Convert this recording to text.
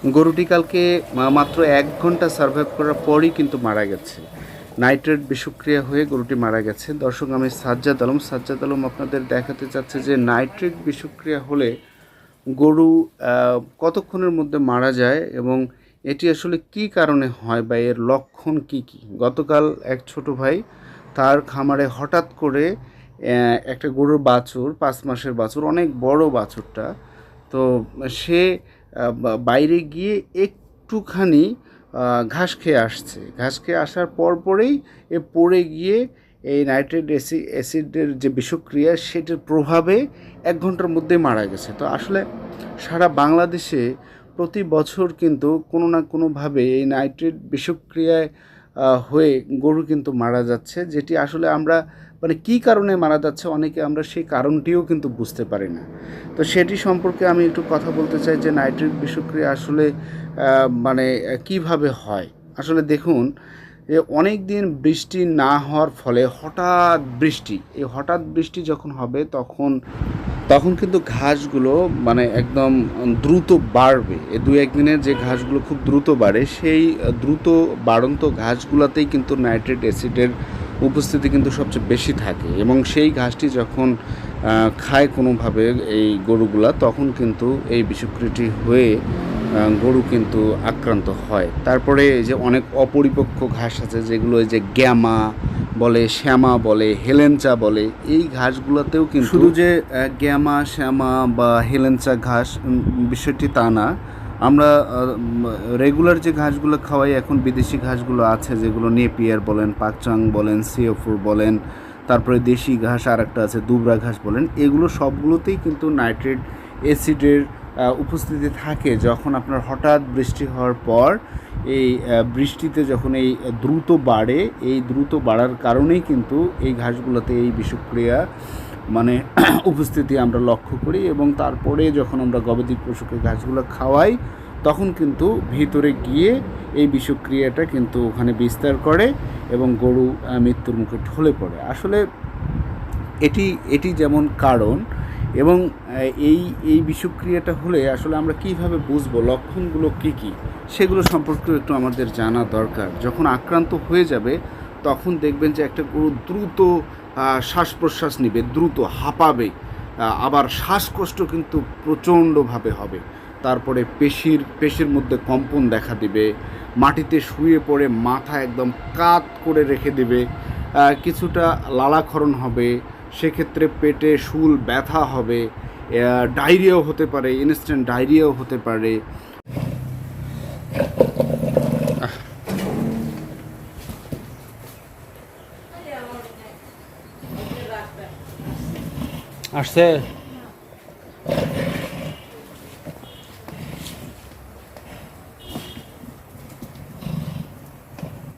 গরুটি কালকে মাত্র ১ ঘন্টা সার্ভাইভ করার পরই কিন্তু মারা গেছে। নাইট্রেট বিষক্রিয়া হয়ে গরুটি মারা গেছে। দর্শক, আমি সাজ্জাদ আলম আপনাদের দেখাতে চাচ্ছে যে নাইট্রেট বিষক্রিয়া হলে গরু কতক্ষণের মধ্যে মারা যায় এবং এটি আসলে কী কারণে হয় বা এর লক্ষণ কী কী। গতকাল এক ছোট ভাই তার খামারে হঠাৎ করে একটা গরুর বাছুর, ৫ মাসের বাছুর, অনেক বড় বাছুরটা, তো সে বাইরে গিয়ে একটুখানি ঘাস খেয়ে আসছে। ঘাস খেয়ে আসার পরেই পড়ে গিয়ে এই নাইট্রেট অ্যাসিডের যে বিষক্রিয়া সেটার প্রভাবে ১ ঘন্টার মধ্যে মারা গেছে। তো আসলে সারা বাংলাদেশে প্রতি বছর কিন্তু কোনো না কোনোভাবে এই নাইট্রেট বিষক্রিয়ায় হয়ে গরু কিন্তু মারা যাচ্ছে, যেটি আসলে আমরা মানে কী কারণে মারা যাচ্ছে অনেকে আমরা সেই কারণটিও কিন্তু বুঝতে পারি না। তো সেটি সম্পর্কে আমি একটু কথা বলতে চাই যে নাইট্রেট বিষক্রিয়া আসলে মানে কিভাবে হয়। আসলে দেখুন, অনেক দিন বৃষ্টি না হওয়ার ফলে হঠাৎ বৃষ্টি যখন হবে তখন কিন্তু ঘাসগুলো মানে একদম দ্রুত বাড়বে। এই ২-১ দিনের যে ঘাসগুলো খুব দ্রুত বাড়ে, সেই দ্রুত বাড়ন্ত ঘাসগুলোতেই কিন্তু নাইট্রেট অ্যাসিডের উপস্থিতি কিন্তু সবচেয়ে বেশি থাকে এবং সেই ঘাসটি যখন খায় কোনোভাবে এই গরুগুলা, তখন কিন্তু এই বিষক্রিয়াটি হয়ে গরু কিন্তু আক্রান্ত হয়। তারপরে এই যে অনেক অপরিপক্ক ঘাস আছে যেগুলো এই যে গ্যামা বলে, শ্যামা বলে, হেলেঞ্চা বলে, এই ঘাসগুলোতেও কিন্তু শুধু যে গ্যামা, শ্যামা বা হেলেঞ্চা ঘাস বিষয়টি তা না। আমরা রেগুলার যে ঘাসগুলো খাওয়াই, এখন বিদেশি ঘাসগুলো আছে যেগুলো নেপিয়ার বলেন, পাকচাং বলেন, সিওফোর বলেন, তারপরে দেশি ঘাস আর একটা আছে দুবরা ঘাস বলেন, এগুলো সবগুলোতেই কিন্তু নাইট্রেট অ্যাসিডের উপস্থিতি থাকে। যখন আপনার হঠাৎ বৃষ্টি হওয়ার পর এই বৃষ্টিতে যখন এই দ্রুত বাড়ে, এই দ্রুত বাড়ার কারণেই কিন্তু এই ঘাসগুলোতে এই বিষক্রিয়া মানে উপস্থিতি আমরা লক্ষ্য করি এবং তারপরে যখন আমরা গবাদি পশুকে ঘাসগুলো খাওয়াই, তখন কিন্তু ভিতরে গিয়ে এই বিষক্রিয়াটা কিন্তু ওখানে বিস্তার করে এবং গরু মৃত্যুর মুখে ঢলে পড়ে। আসলে এটি যেমন কারণ এবং এই বিষক্রিয়াটা হলে আসলে আমরা কিভাবে বুঝবো লক্ষণগুলো কী কী, সেগুলো সম্পর্কেও একটু আমাদের জানা দরকার। যখন আক্রান্ত হয়ে যাবে তখন দেখবেন যে একটা গরু দ্রুত শ্বাস প্রশ্বাস নেবে, দ্রুত হাঁপাবে, আবার শ্বাসকষ্ট কিন্তু প্রচণ্ডভাবে হবে। তারপরে পেশির মধ্যে কম্পন দেখা দিবে, মাটিতে শুয়ে পড়ে মাথা একদম কাত করে রেখে দেবে, কিছুটা লালাক্ষরণ হবে, সেক্ষেত্রে পেটে শুল ব্যথা হবে, ডায়রিয়াও হতে পারে, ইনস্ট্যান্ট ডায়রিয়াও হতে পারে। আসছে